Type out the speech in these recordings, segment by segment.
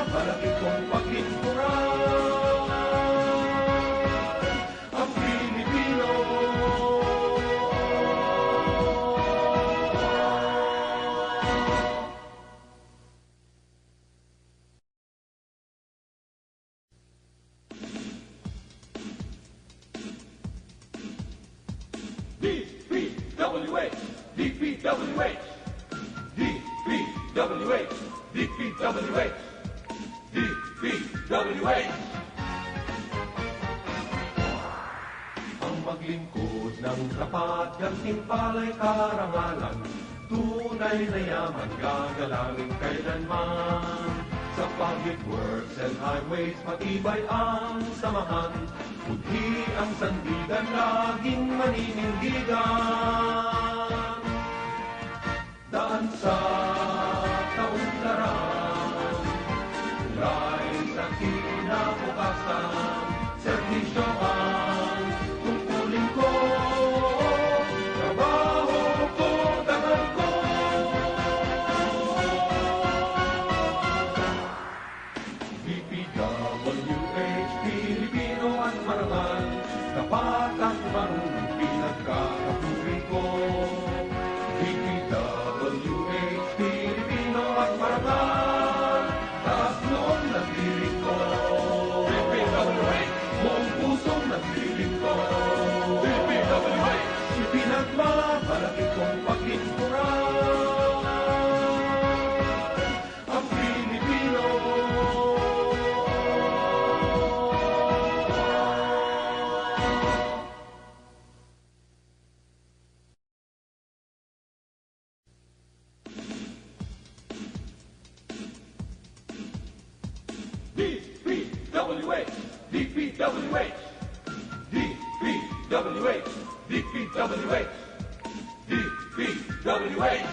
malaki kong paglinturan ang Pilipino. DPWH, DPWH, DPWH, DPWH, DPWH. Ang maglingkod ng tapat, gantimpala'y karangalan, tunay na yaman, gagalangin kailanman. Sa public works and highways, matibay ang samahan, budhi ang sandigan, laging maninindigan. Daan sa kaunlaran, tulay sa kinabukasan, serbisyo ang tungkulin ko, trabaho ko, dangal ko. DPWH, Pilipino at marangal, tapat at marunong pinagkakapuri ko. DPWH, Pilipino at marangal, taas noon nagdirig ko. DPWH, buong pusong nagdirig ko. DPWH, ipinagmamalaki kong paglinturan ang Pilipino. DPWH, DPWH, DPWH, DPWH, DPWH.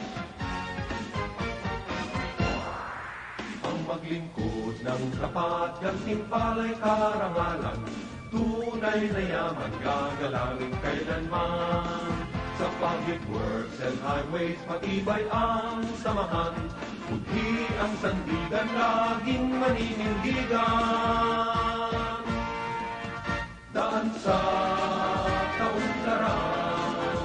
Ang maglingkod ng tapat, gantimpala'y karangalan, tunay na yaman, gagalangin kailanman. Sa public works and highways, matibay ang samahan, budhi ang sandigan, laging maninindigan. Daan sa kaunlaran,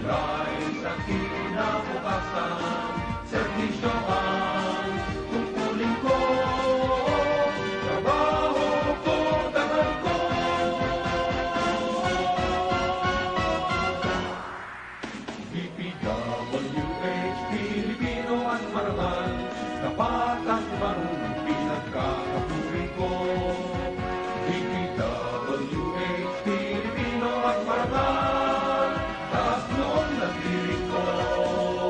tulay sa kinabukasan, serbisyo ang tungkulin ko, trabaho ko, dangal ko. DPWH, Pilipino at marangal, tapat at marunong pinagkakapuri ko. DPWH, Pilipino at marangal, taas noon nagdirig ko.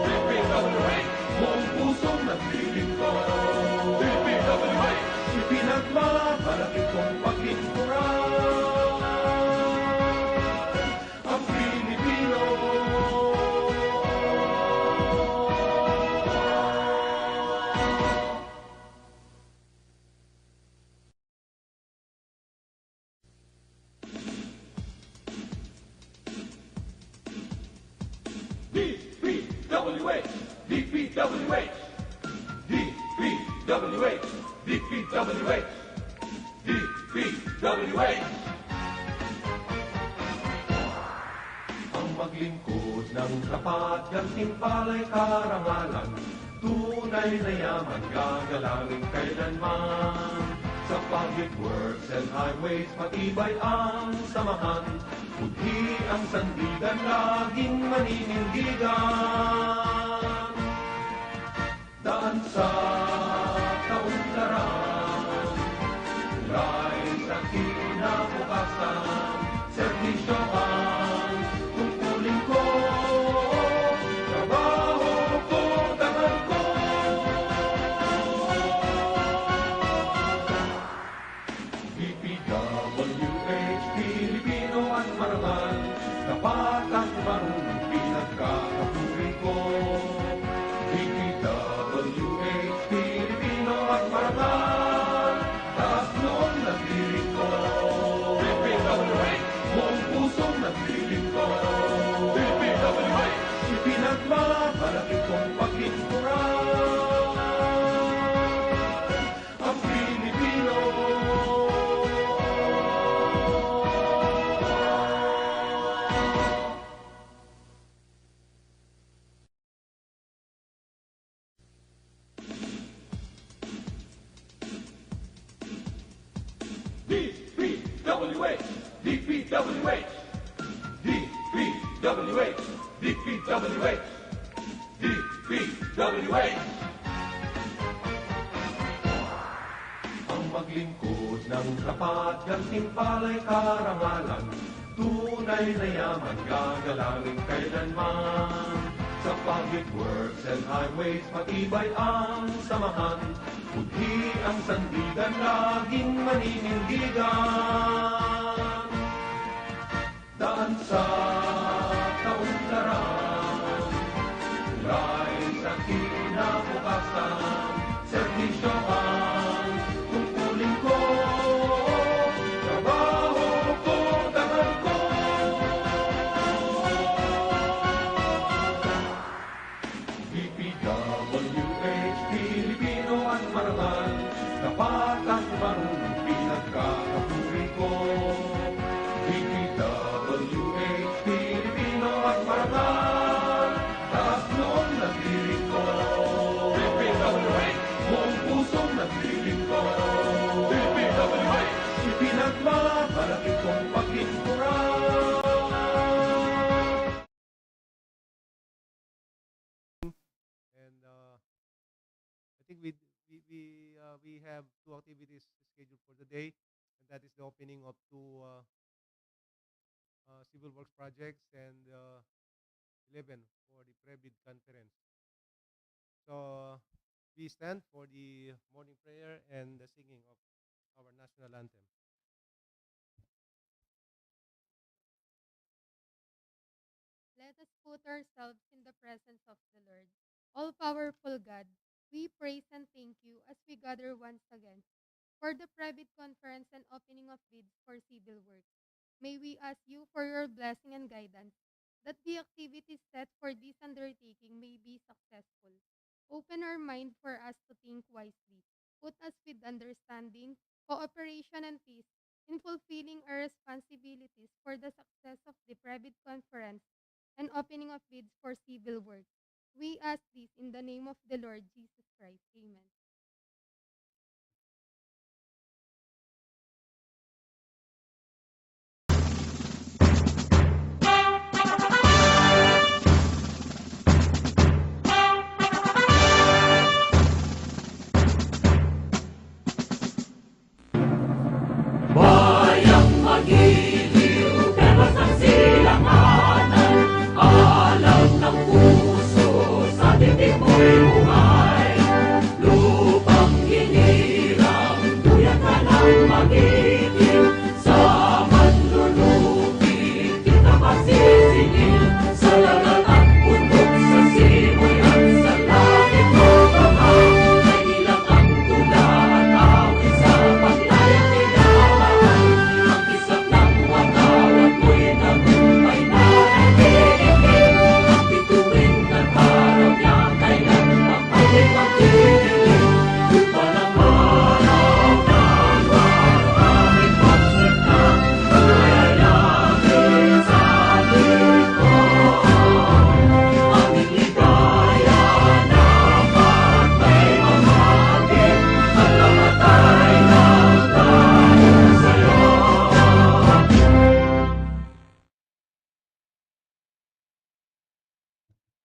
DPWH, buong pusong nagdirig ko. DPWH, ipinagmamalaki kong paglinturan ang Pilipino. DPWH, DPWH, DPWH, DPWH, DPWH. Ang maglingkod ng tapat, gantimpala'y karangalan, tunay na yaman, gagalangin kailanman. Sa public works and highways, matibay ang samahan, budhi ang sandigan, laging maninindigan. Daan sa kaunlaran, tulay sa kinabukasan, serbisyo ang tungkulin ko, trabaho ko, dangal ko. DPWH, Pilipino at marangal, tapat at marunong pinagkakapuri ko. DPWH, Pilipino DPWH, DPWH, DPWH, DPWH, DPWH. Ang maglingkod ng tapat, gantimpala'y karangalan, tunay na yaman, gagalangin kailanman. Sa public works and highways, matibay ang samahan, budhi ang sandigan, laging maninindigan. Daan sa kaunlaran, tulay sa kinabukasan, serbisyo ang tungkulin ko, trabaho ko, dangal ko. DPWH, Pilipino at marangal, tapat at marunong pinagkakapuri ko. DPWH, Pilipino at marangal, tatlong naglilingkod. DPWH, buong pusong naglilingkod. DPWH, ipinagmamalaki kong paglingkuran. And I think we have two activities scheduled for the day, and that is the opening of two civil works projects and 11 for the Prebid conference. So we stand for the morning prayer and the singing of our national anthem. Let us put ourselves in the presence of the Lord. All-powerful God, we praise and thank you as we gather once again for the private conference and opening of bids for civil work. May we ask you for your blessing and guidance that the activities set for this undertaking may be successful. Open our mind for us to think wisely. Put us with understanding, cooperation, and peace in fulfilling our responsibilities for the success of the private conference and opening of bids for civil work. We ask this in the name of the Lord Jesus Christ. Amen. Bayang magiliw, bebas ng silanganan, alam ng puso, sa dibdib mo'y buhay. Lupang hinirang, duyan ka ng magiting, sa manlulupin, kita masisingil, sa dagat at bundok, sa simoy at sa langit mo baka, ay ilang ang tula at awit sa paglayang tinamahal. Ang kisap ng watawat mo'y nagumpay na nagdidilim, ang bituin at araw niya kailan mapalik magdidilim. Lupa ng araw ng waraming pagsika, mayayangin sa likod. Aming ligaya dapat may mamagin, at namatay ng tayo sa'yo.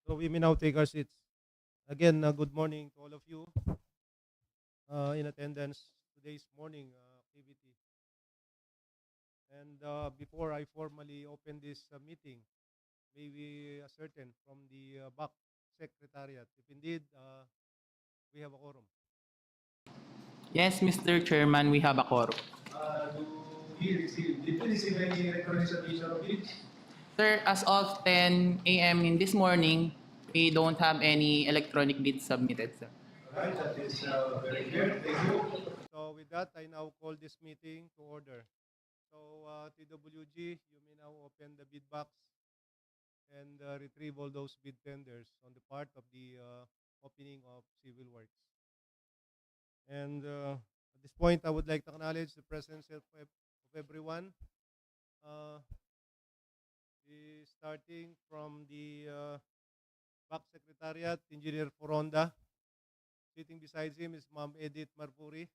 So we may now take our seats. Again, good morning to all of you in attendance today's morning activity. And before I formally open this meeting, may we ascertain from the back secretariat if indeed we have a quorum. Yes, Mr. Chairman, we have a quorum. Did we receive any electronic submission of bids? Sir, as of 10 a.m. in this morning, we don't have any electronic bids submitted, sir. Alright, that is very clear. Thank you. So with that, I now call this meeting to order. So TWG, you may now open the bid box and retrieve all those bid tenders on the part of the opening of civil works. And at this point, I would like to acknowledge the presence of everyone. Starting from the back secretariat, Engineer Foronda. Sitting beside him is Ma'am Edith Marpuri.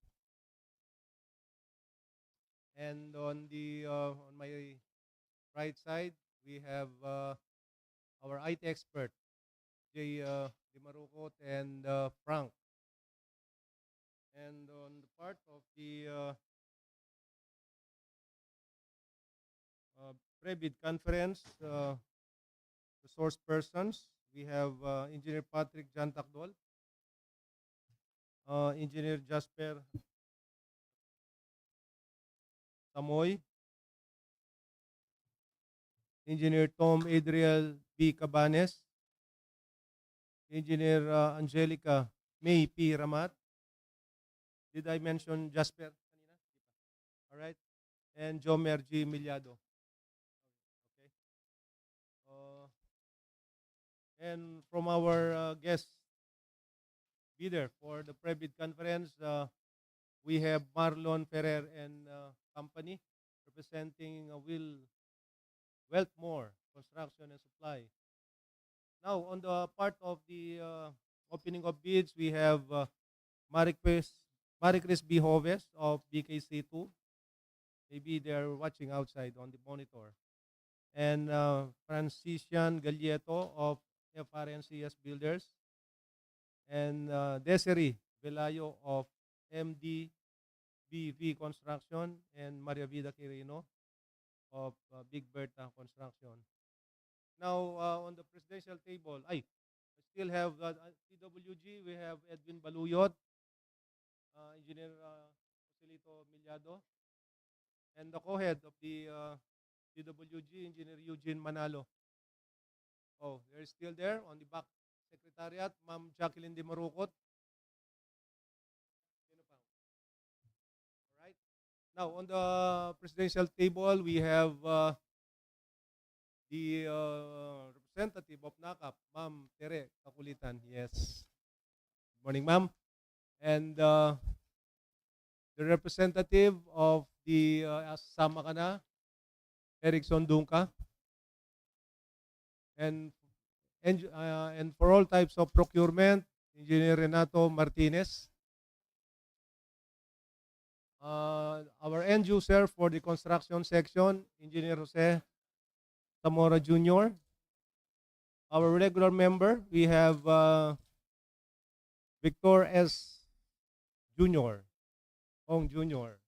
And on my right side, we have our IT expert, Jay Dimarukot and Frank. And on the part of the Prebid conference, resource persons, we have Engineer Patrick Jan Takdol, Engineer Jasper Tamoy, Engineer Tom Adriel B. Cabanes, Engineer Angelica May P. Ramat. Did I mention Jasper kanina? All right. And Jomer G. Milyado. Okay. Uh, and from our guest bidder for the Prebid conference, we have Marlon Ferrer and company representing Will Wealthmore Construction and Supply. Now, on the part of the opening of bids, we have Maricris B. Hoves of BKC2. Maybe they're watching outside on the monitor. And Francisian Galieto of FRNCS Builders. And Desiree Velayo of MDBV Construction. And Maria Vida Quirino of Big Berta Construction. Now, on the presidential table, I still have TWG. We have Edwin Baluyot, Engineer Joselito Milyado, and the co-head of the TWG, Engineer Eugene Manalo. Oh, they're still there on the back secretariat, Ma'am Jacqueline de Marukot. Sino pa? All right. Now, on the presidential table, we have the representative of NACAP, Ma'am Tere Kakulitan. Yes. Good morning, ma'am. And the representative of the Sama ka na, Erickson Dunca. And for all types of procurement, Engineer Renato Martinez. Our end user for the construction section, Engineer Jose Zamora Jr. Our regular member, we have Victor S. Jr., Ong Jr.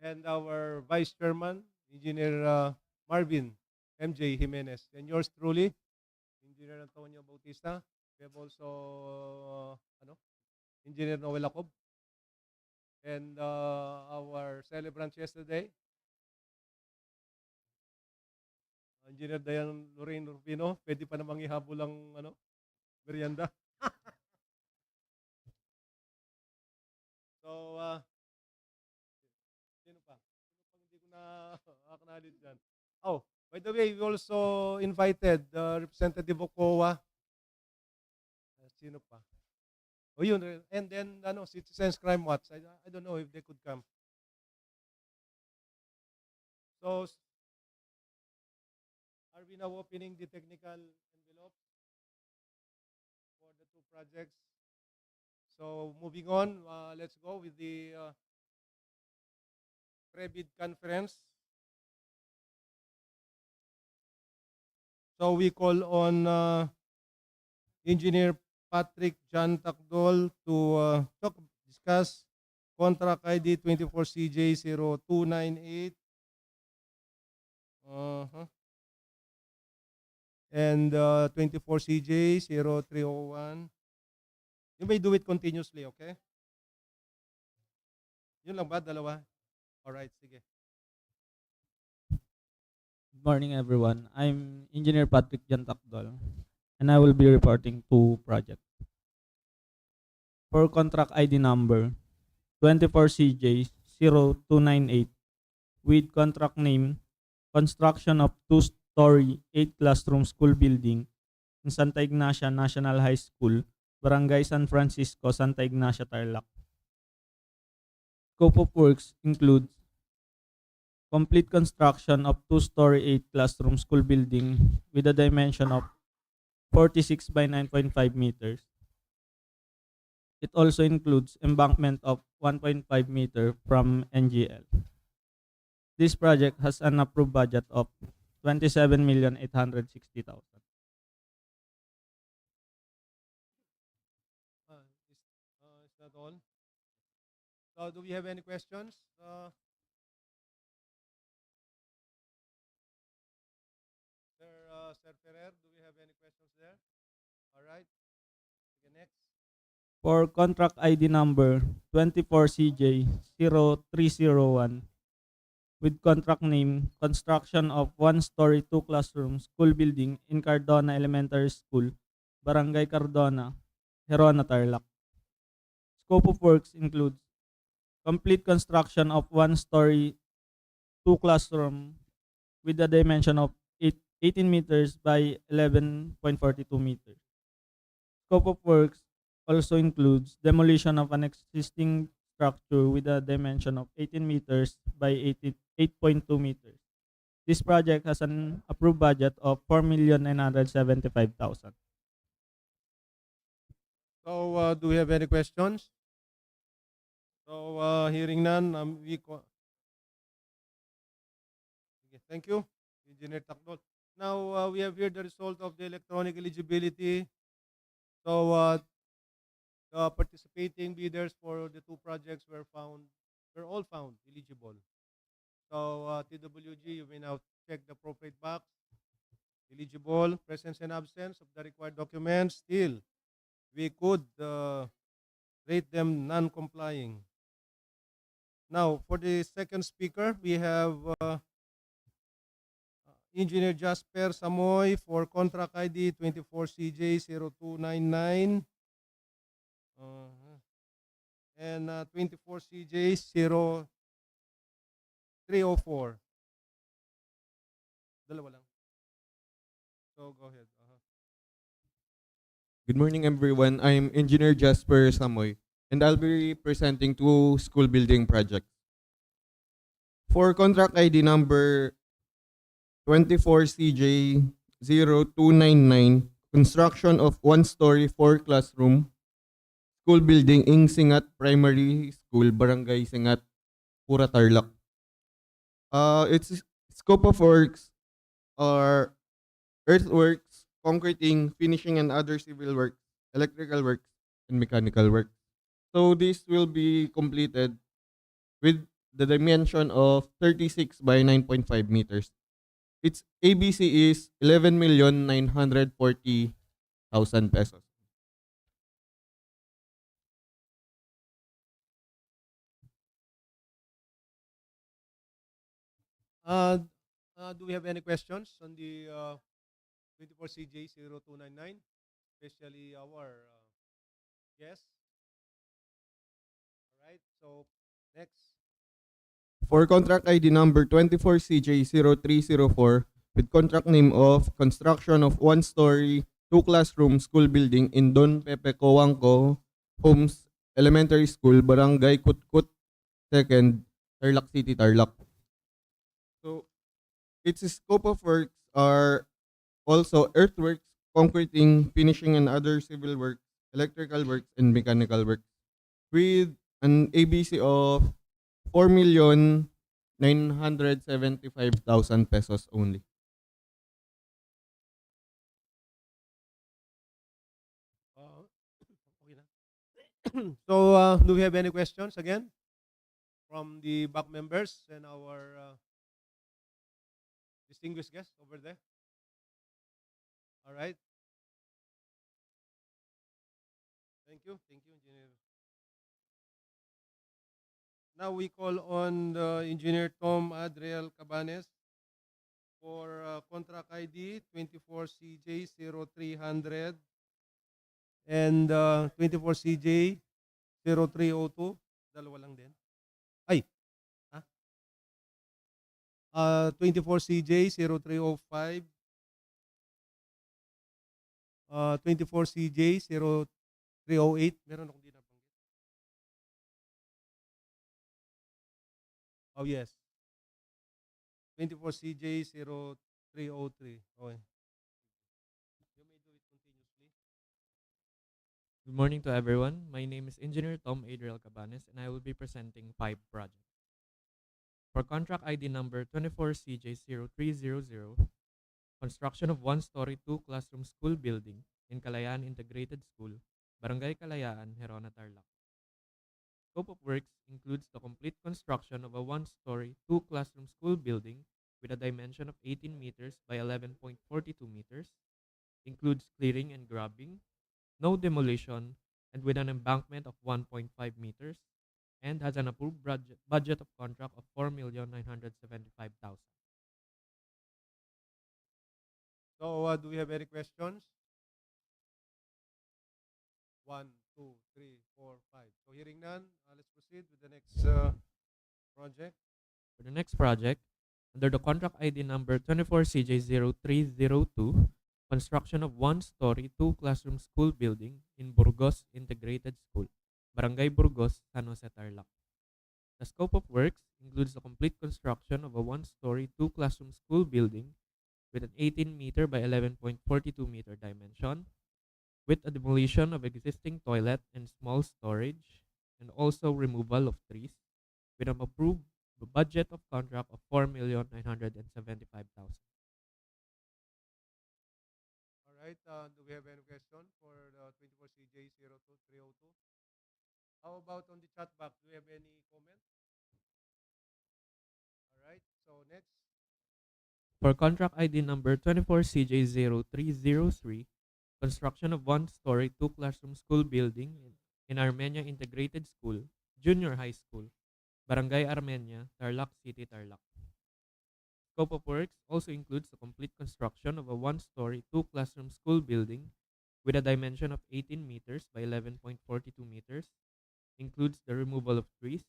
And our Vice Chairman, Engineer Marvin MJ Jimenez. And yours truly, Engineer Antonio Bautista. We have also Engineer Noel Acob. And our celebrant yesterday, Engineer Dayan Lorraine Rufino. Pwede pa namang ihabol ang merienda. So, sino pa? Sino pang hindi ko na-acknowledge dyan? Oh, by the way, we also invited the representative of COA. Sino pa? Oh, yun. And then, Citizens Crime Watch. I don't know if they could come. So, are we now opening the technical envelope for the two projects? So, moving on, let's go with the Prebid conference. So, we call on Engineer Patrick Jan Takdol to discuss contract ID 24CJ0298 and 24CJ0301. You may do it continuously, okay? Yun lang ba? Dalawa? Alright, sige. Good morning, everyone. I'm Engineer Patrick Jantakdol, and I will be reporting to project. For contract ID number 24CJ0298 with contract name, construction of two-story, 8-classroom school building in Santa Ignacia National High School, Barangay San Francisco, Santa Ignacia, Tarlac. Scope of works includes complete construction of two-story, 8-classroom school building with a dimension of 46 by 9.5 meters. It also includes embankment of 1.5 meter from NGL. This project has an approved budget of 27,860,000. Is that all? So do we have any questions? Sir Ferrer, do we have any questions there? All right. Okay, next. For contract ID number 24CJ0301 with contract name construction of one-story two-classroom school building in Cardona Elementary School, Barangay Cardona, Gerona, Tarlac. Scope of works includes complete construction of one-story two-classroom with a dimension of 18 meters by 11.42 meters. Scope of works also includes demolition of an existing structure with a dimension of 18 meters by 8.2 meters. This project has an approved budget of 4,975,000. So do we have any questions? So hearing none, okay, thank you, Engineer Takdol. Now we have here the result of the electronic eligibility. So the participating bidders for the two projects were all found eligible. So TWG, you may now check the appropriate box. Eligible, presence and absence of the required documents. Still, we could rate them non-complying. Now, for the second speaker, we have Engineer Jasper Samoy for contract ID 24CJ0299 and 24CJ0304. Dalawa lang. So, go ahead. Good morning, everyone. I'm Engineer Jasper Samoy, and I'll be presenting two school building projects. For contract ID number 24CJ0299, construction of one-story four-classroom school building in Singat Primary School, Barangay Singat, Pura, Tarlac. Its scope of works are earthworks, concreting, finishing and other civil works, electrical works, and mechanical works. So this will be completed with the dimension of 36 by 9.5 meters. Its ABC is 11,940,000 pesos. Do we have any questions on the 24CJ0299, especially our guest? All right, so next. For contract ID number 24CJ0304 with contract name of construction of one-story, two-classroom school building in Don Pepe Coangco Homes Elementary School, Barangay Kutkut, 2nd, Tarlac City, Tarlac. So, its scope of works are also earthworks, concreting, finishing and other civil works, electrical works, and mechanical works with an ABC of 4,975,000 pesos only. Okay na. So, do we have any questions again from the back members and our distinguished guests over there? All right. Thank you, Engineer. Now we call on the Engineer Tom Adriel Cabanes for contract ID 24CJ0300 and 24CJ0302. Dalawa lang din. Ay, ha? 24CJ0305, 24CJ0308. Meron akong di nabanggit. Oh, yes. 24CJ0303. Okay. You may do it continuously. Good morning to everyone. My name is Engineer Tom Adriel Cabanes and I will be presenting 5 projects. For contract ID number 24CJ0300, construction of one-story, two-classroom school building in Calayaan Integrated School, Barangay Calayaan, Gerona, Tarlac. Scope of works includes the complete construction of a one-story, two-classroom school building with a dimension of 18 meters by 11.42 meters, includes clearing and grubbing, no demolition, and with an embankment of 1.5 meters, and has an approved budget of contract of 4,975,000. So, do we have any questions? 1, 2, 3, 4, 5. So, hearing none, let's proceed with the next project. For the next project, under the contract ID number 24CJ0302, construction of one-story, two-classroom school building in Burgos Integrated School, Barangay Burgos, San Jose, Tarlac. The scope of works includes the complete construction of a one-story, two-classroom school building with an 18-meter by 11.42-meter dimension, with a demolition of existing toilet and small storage, and also removal of trees, with an approved budget of contract of 4,975,000. All right. Do we have any question for the 24CJ02302? How about on the chat box? Do we have any comments? All right. So, next. For contract ID number 24CJ0303, construction of one-story, two-classroom school building in Armenia Integrated School, Junior High School, Barangay Armenia, Tarlac City, Tarlac. Scope of works also includes the complete construction of a one-story, two-classroom school building with a dimension of 18 meters by 11.42 meters, includes the removal of trees,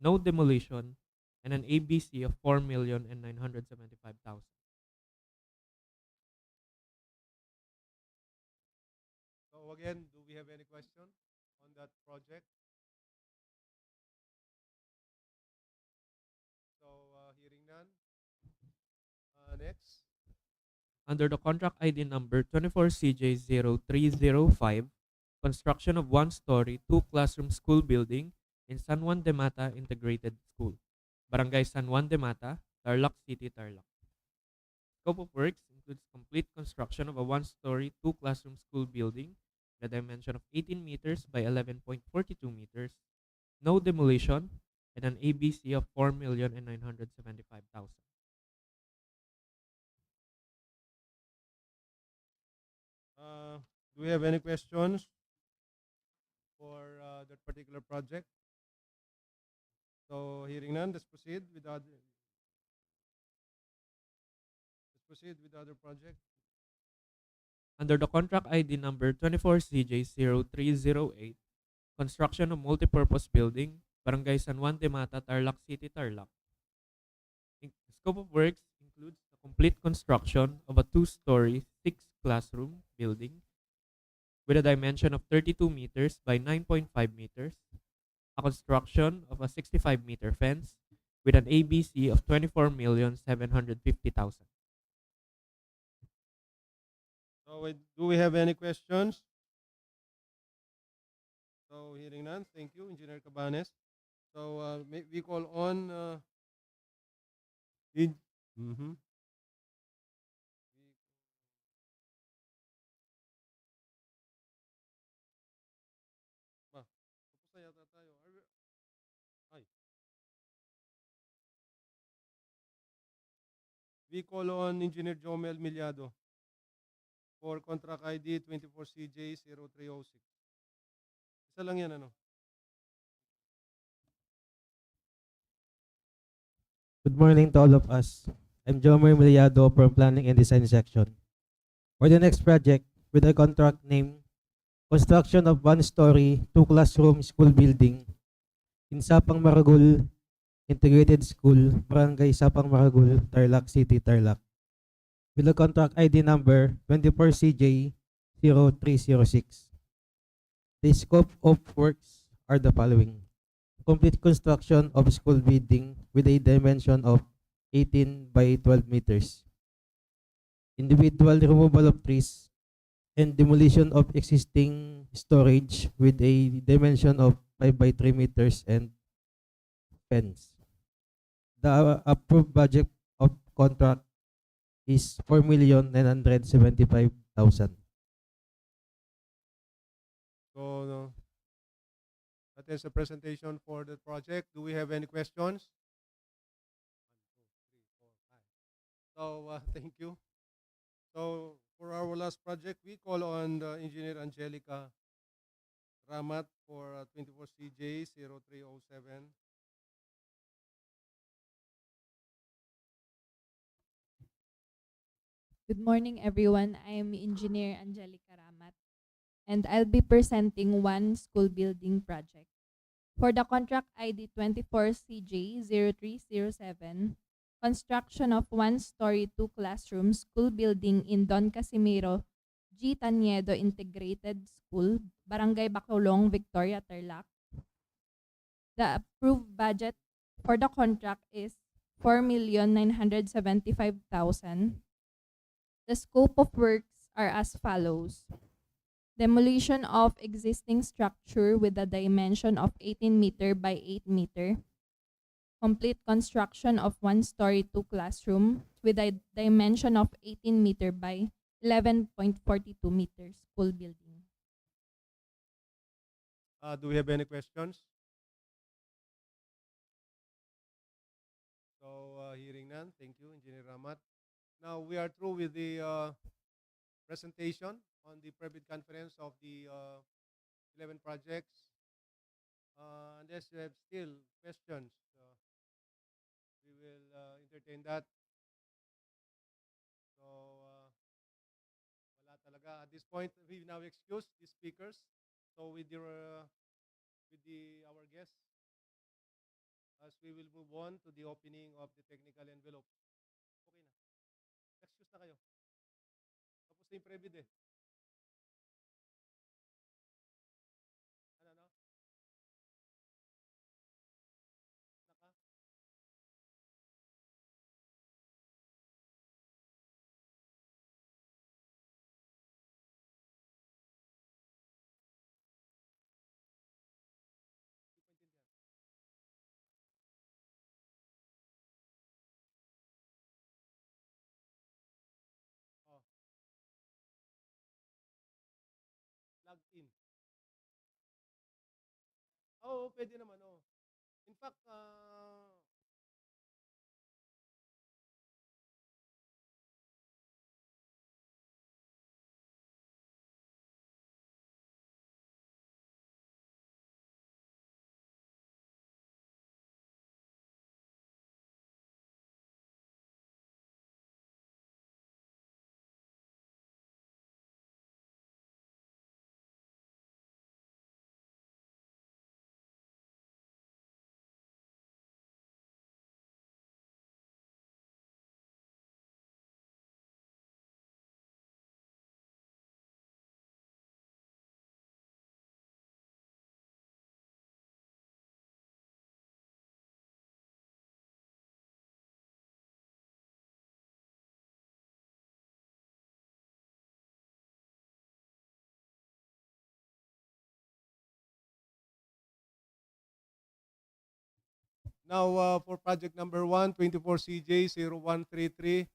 no demolition, and an ABC of 4,975,000. So, again, do we have any question on that project? So, hearing none. Next. Under the contract ID number 24CJ0305, construction of one-story, two-classroom school building in San Juan de Mata Integrated School, Barangay San Juan de Mata, Tarlac City, Tarlac. Scope of works includes complete construction of a one-story, two-classroom school building with a dimension of 18 meters by 11.42 meters, no demolition, and an ABC of 4,975,000. Do we have any questions for that particular project? So, hearing none, let's proceed with the other. Let's proceed with the other project. Under the contract ID number 24CJ0308, construction of multipurpose building, Barangay San Juan de Mata, Tarlac City, Tarlac. The scope of works includes the complete construction of a two-story, six-classroom building with a dimension of 32 meters by 9.5 meters, a construction of a 65-meter fence with an ABC of 24,750,000. So, do we have any questions? So, hearing none, thank you, Engineer Cabanes. So, we call on Mhm. Tapos na yata tayo. Ay. We call on Engineer Jomel Miliado for contract ID 24CJ0306. Isa lang yan, ano? Good morning to all of us. I'm Jomer Miliado from Planning and Design Section. For the next project, with a contract name, construction of one-story, two-classroom school building in Sapang Maragul Integrated School, Barangay Sapang Maragul, Tarlac City, Tarlac. With a contract ID number 24CJ0306. The scope of works are the following: complete construction of school building with a dimension of 18 by 12 meters. Individual removal of trees and demolition of existing storage with a dimension of 5 by 3 meters and fence. The approved budget of contract is 4,975,000. So, that is a presentation for the project. Do we have any questions? 1, 2, 3, 4, 5. So, thank you. So, for our last project, we call on the Engineer Angelica Ramat for 24 CJ 0307. Good morning, everyone. I am Engineer Angelica Ramat, and I'll be presenting one school building project. For the contract ID 24CJ0307, construction of one-story, two-classroom school building in Don Casimiro G. Taniedo Integrated School, Barangay Bacolong, Victoria, Tarlac. The approved budget for the contract is 4,975,000. The scope of works are as follows: demolition of existing structure with a dimension of 18 meter by 8 meter, complete construction of one-story, two-classroom with a dimension of 18 meter by 11.42 meters school building. Do we have any questions? So, hearing none, thank you, Engineer Ramat. Now, we are through with the presentation on the private conference of the 11 projects. Unless you have still questions, we will entertain that. So, wala talaga. At this point, we now excuse the speakers. So, with our guests, as we will move on to the opening of the technical envelope. Okay na. Excuse na kayo. Tapos na yung pre-bid eh. Ano, ano? Naka? Hindi ko intindihan. Oh, log in. Oo, pwede naman. Oh. In fact, now, for project number 1, 24CJ0133,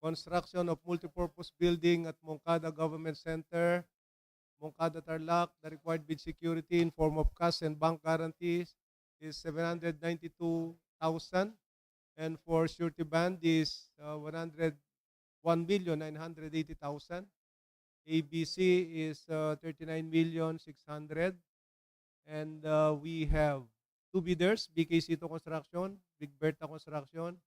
construction of multipurpose building at Moncada Government Center, Moncada Tarlac. The required bid security in form of cash and bank guarantees is 792,000, and for surety bond is 101,980,000. ABC is 39,600,000, and we have two bidders: BKC2 Construction, Big Berta Construction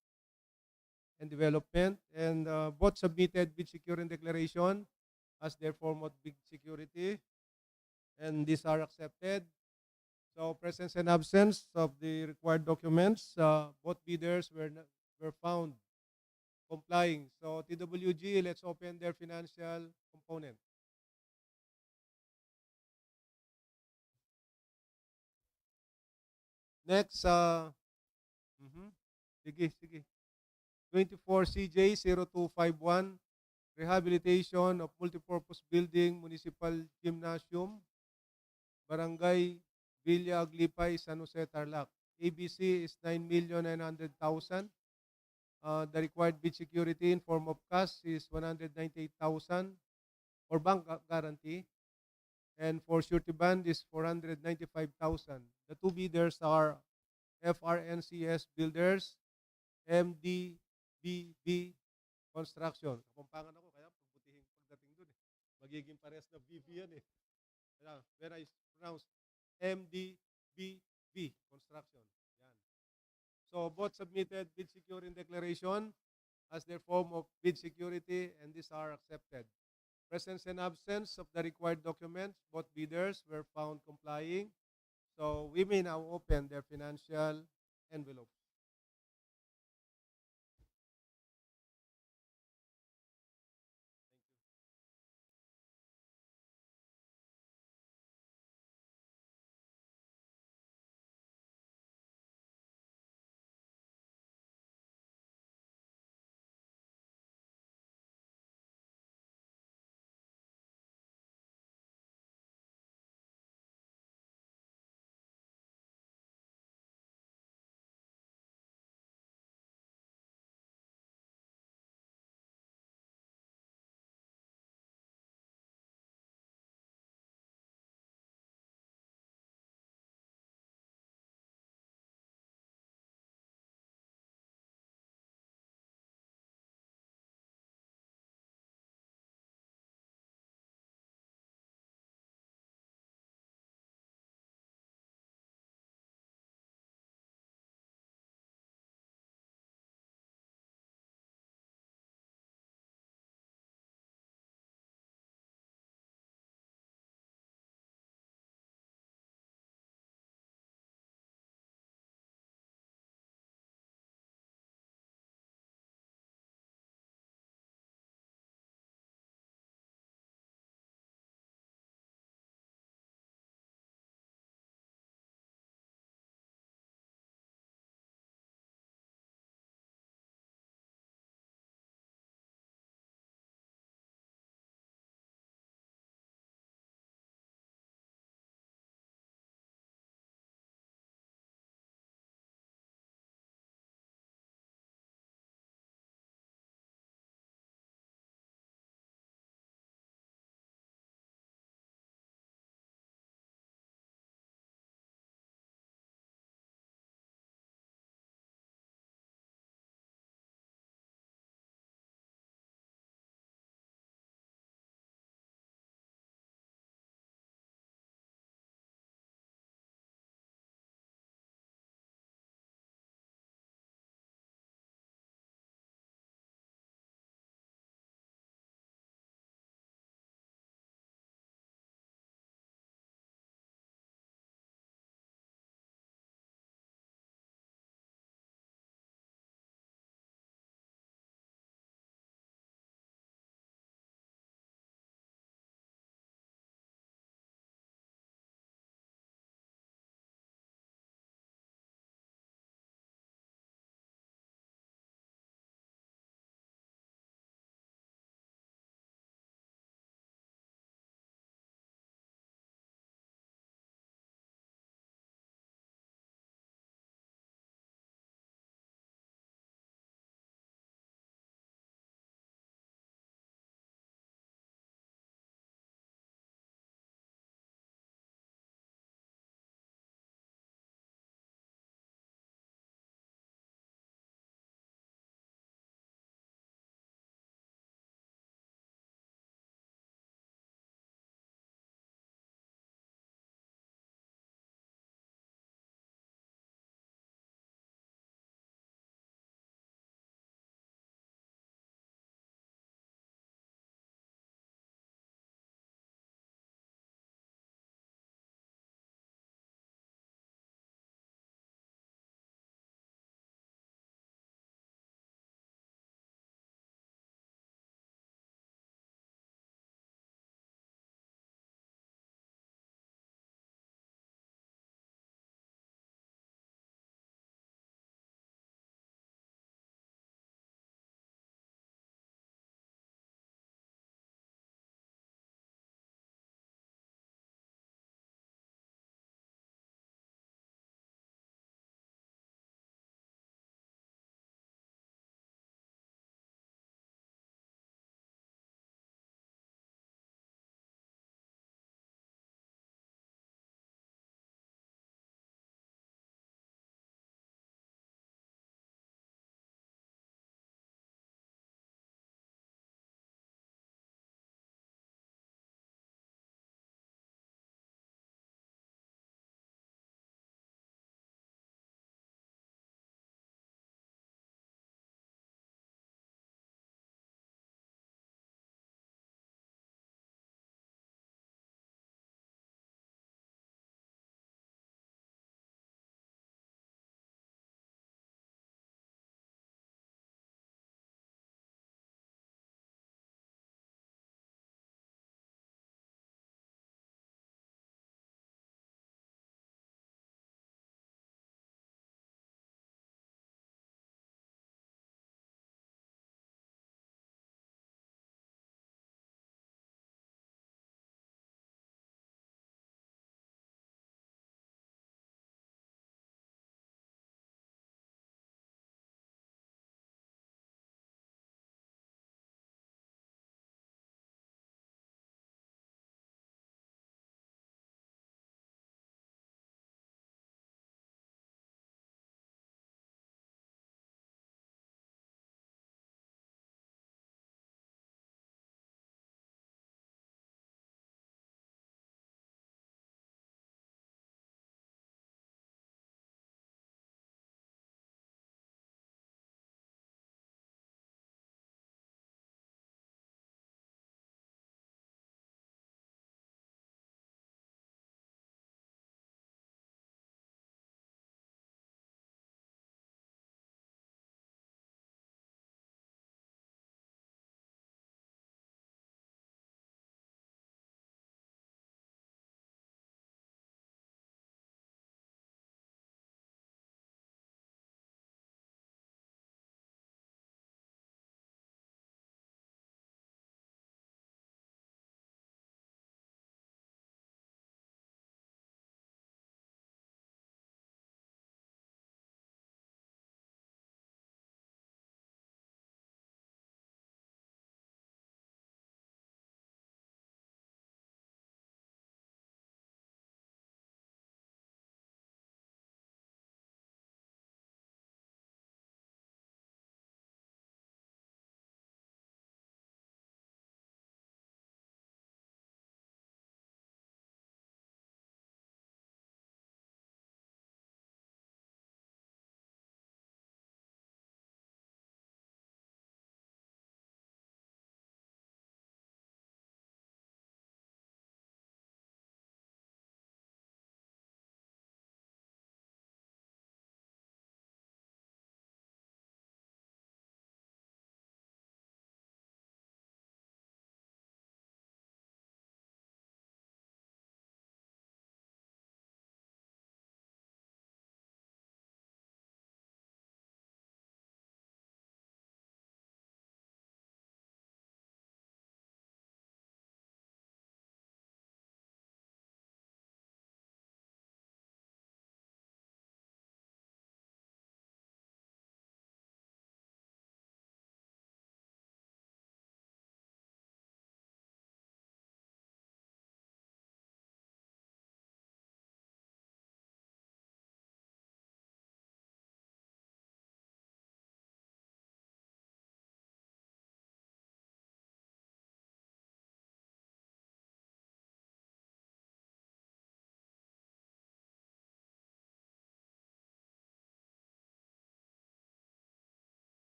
and Development, and both submitted bid security declaration as their form of bid security, and these are accepted. So, presence and absence of the required documents, both bidders were found complying. So, TWG, let's open their financial component. Next, sige. 24CJ0251, Rehabilitation of Multipurpose Building, Municipal Gymnasium, Barangay Villa Aglipay, San Jose, Tarlac. ABC is 9,900,000. The required bid security in form of cash is 198,000 for bank guarantee. And for surety bond is 495,000. The two bidders are FRNCS Builders, MDBB Construction. Kapampangan ako, kaya pagbutihin pagdating dun eh. Magiging pares na BB yan eh. Kaya, when I pronounce MDBB Construction. Yan. So, both submitted bid security declaration as their form of bid security, and these are accepted. Presence and absence of the required documents, both bidders were found complying. So, we may now open their financial envelopes.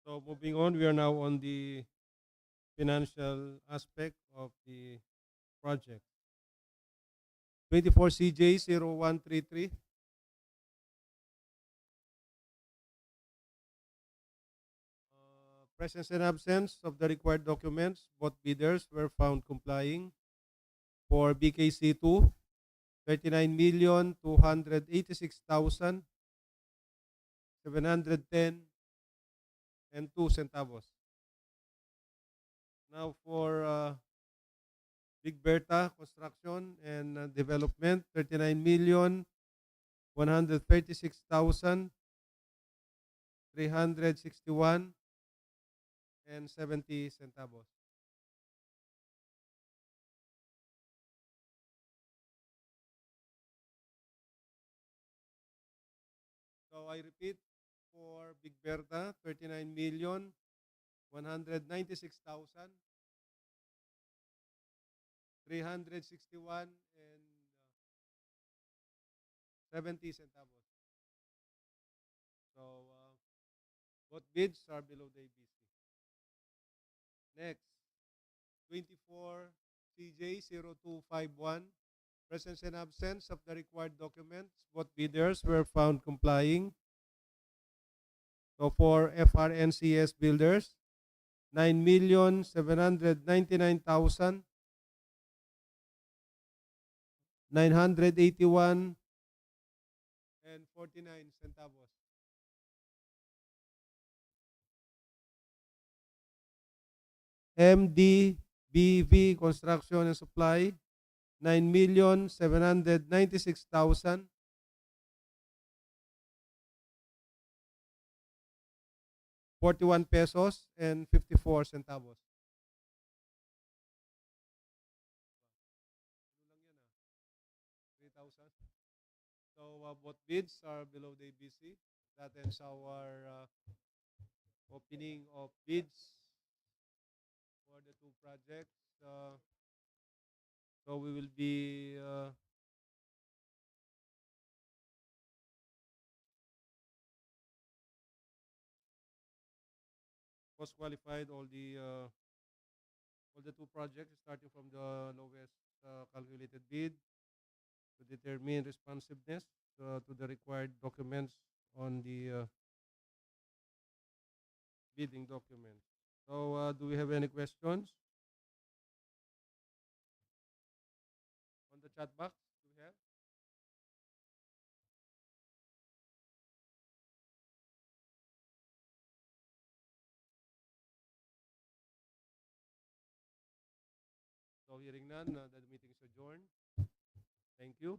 So moving on, we are now on the financial aspect of the project. 24 CJ 0133. Presence and absence of the required documents. Both bidders were found complying. For BKC 2, 39,286,710 and 2 centavos. Now for Big Berta Construction and Development, 39,136,361 and 70 centavos. So I repeat, for Big Berta, 39,196,361 and 70 centavos. So both bids are below the ABC. Next, 24 CJ 0251. Presence and absence of the required documents. Both bidders were found complying. So for FRNCS builders, 9,799,981 and 49 centavos. MDBV Construction and Supply, 9,796,000 41 pesos and 54 centavos. Ano lang yan 3,000. So both bids are below the ABC. That ends our opening of bids for the two projects. So we will be cost qualified all the two projects, starting from the lowest calculated bid to determine responsiveness to the required documents on the bidding document. So do we have any questions on the chat box? Do we have? So hearing none, the meeting is adjourned. Thank you.